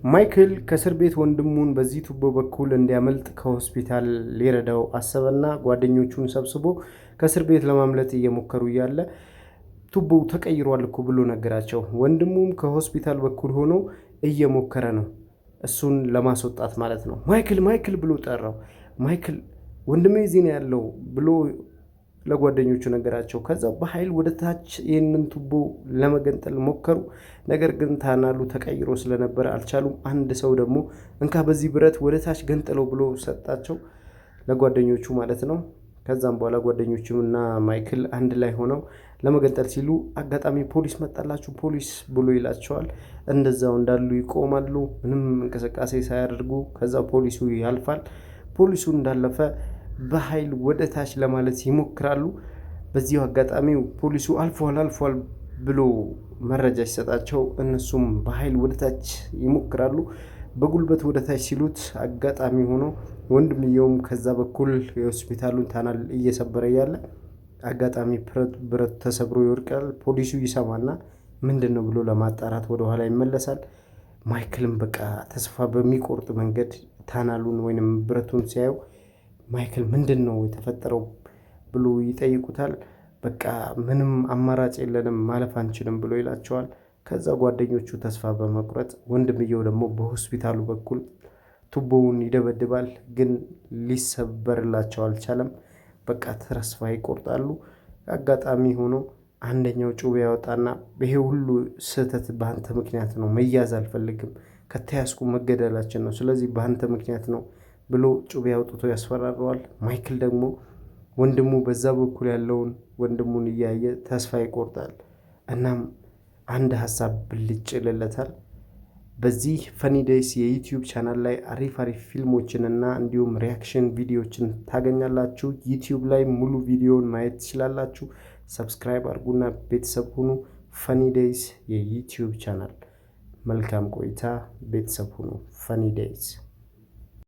ማይክል ከእስር ቤት ወንድሙን በዚህ ቱቦ በኩል እንዲያመልጥ ከሆስፒታል ሊረዳው አሰበና ጓደኞቹን ሰብስቦ ከእስር ቤት ለማምለጥ እየሞከሩ እያለ ቱቦው ተቀይሯል እኮ ብሎ ነገራቸው። ወንድሙም ከሆስፒታል በኩል ሆኖ እየሞከረ ነው እሱን ለማስወጣት ማለት ነው። ማይክል ማይክል ብሎ ጠራው። ማይክል ወንድሜ እዚህ ነው ያለው ብሎ ለጓደኞቹ ነገራቸው። ከዛ በኃይል ወደ ታች ይህንን ቱቦ ለመገንጠል ሞከሩ። ነገር ግን ታናሉ ተቀይሮ ስለነበረ አልቻሉም። አንድ ሰው ደግሞ እንካ በዚህ ብረት ወደ ታች ገንጥለው ብሎ ሰጣቸው ለጓደኞቹ ማለት ነው። ከዛም በኋላ ጓደኞቹና ማይክል አንድ ላይ ሆነው ለመገንጠል ሲሉ አጋጣሚ ፖሊስ መጣላችሁ ፖሊስ ብሎ ይላቸዋል። እንደዛው እንዳሉ ይቆማሉ ምንም እንቅስቃሴ ሳያደርጉ። ከዛ ፖሊሱ ያልፋል። ፖሊሱ እንዳለፈ በኃይል ወደ ታች ለማለት ይሞክራሉ። በዚሁ አጋጣሚው ፖሊሱ አልፏል ብሎ መረጃ ሲሰጣቸው እነሱም በኃይል ወደ ታች ይሞክራሉ። በጉልበት ወደ ታች ሲሉት አጋጣሚ ሆኖ ወንድምየውም ከዛ በኩል የሆስፒታሉን ታናል እየሰበረ ያለ አጋጣሚ ብረት ተሰብሮ ይወድቃል። ፖሊሱ ይሰማና ምንድነው ብሎ ለማጣራት ወደ ኋላ ይመለሳል። ማይክልም በቃ ተስፋ በሚቆርጥ መንገድ ታናሉን ወይንም ብረቱን ሲያየው ማይክል ምንድነው የተፈጠረው ብሎ ይጠይቁታል። በቃ ምንም አማራጭ የለንም ማለፍ አንችልም ብሎ ይላቸዋል። ከዛ ጓደኞቹ ተስፋ በመቁረጥ ወንድምየው ደግሞ በሆስፒታሉ በኩል ቱቦውን ይደበድባል፣ ግን ሊሰበርላቸው አልቻለም። በቃ ተስፋ ይቆርጣሉ። አጋጣሚ ሆኖ አንደኛው ጩቤ ያወጣና ይሄ ሁሉ ስህተት በአንተ ምክንያት ነው፣ መያዝ አልፈልግም፣ ከተያዝኩ መገደላችን ነው፣ ስለዚህ በአንተ ምክንያት ነው ብሎ ጩቤ አውጥቶ ያስፈራረዋል። ማይክል ደግሞ ወንድሙ በዛ በኩል ያለውን ወንድሙን እያየ ተስፋ ይቆርጣል። እናም አንድ ሀሳብ ብልጭ ይልለታል። በዚህ ፈኒ ዴይስ የዩቲዩብ ቻናል ላይ አሪፍ ፊልሞችን እና እንዲሁም ሪያክሽን ቪዲዮዎችን ታገኛላችሁ። ዩቲዩብ ላይ ሙሉ ቪዲዮውን ማየት ትችላላችሁ። ሰብስክራይብ አድርጉና ቤተሰብ ሁኑ። ፈኒ ዴይስ የዩቲዩብ ቻናል። መልካም ቆይታ። ቤተሰብ ሁኑ። ፈኒ ዴይስ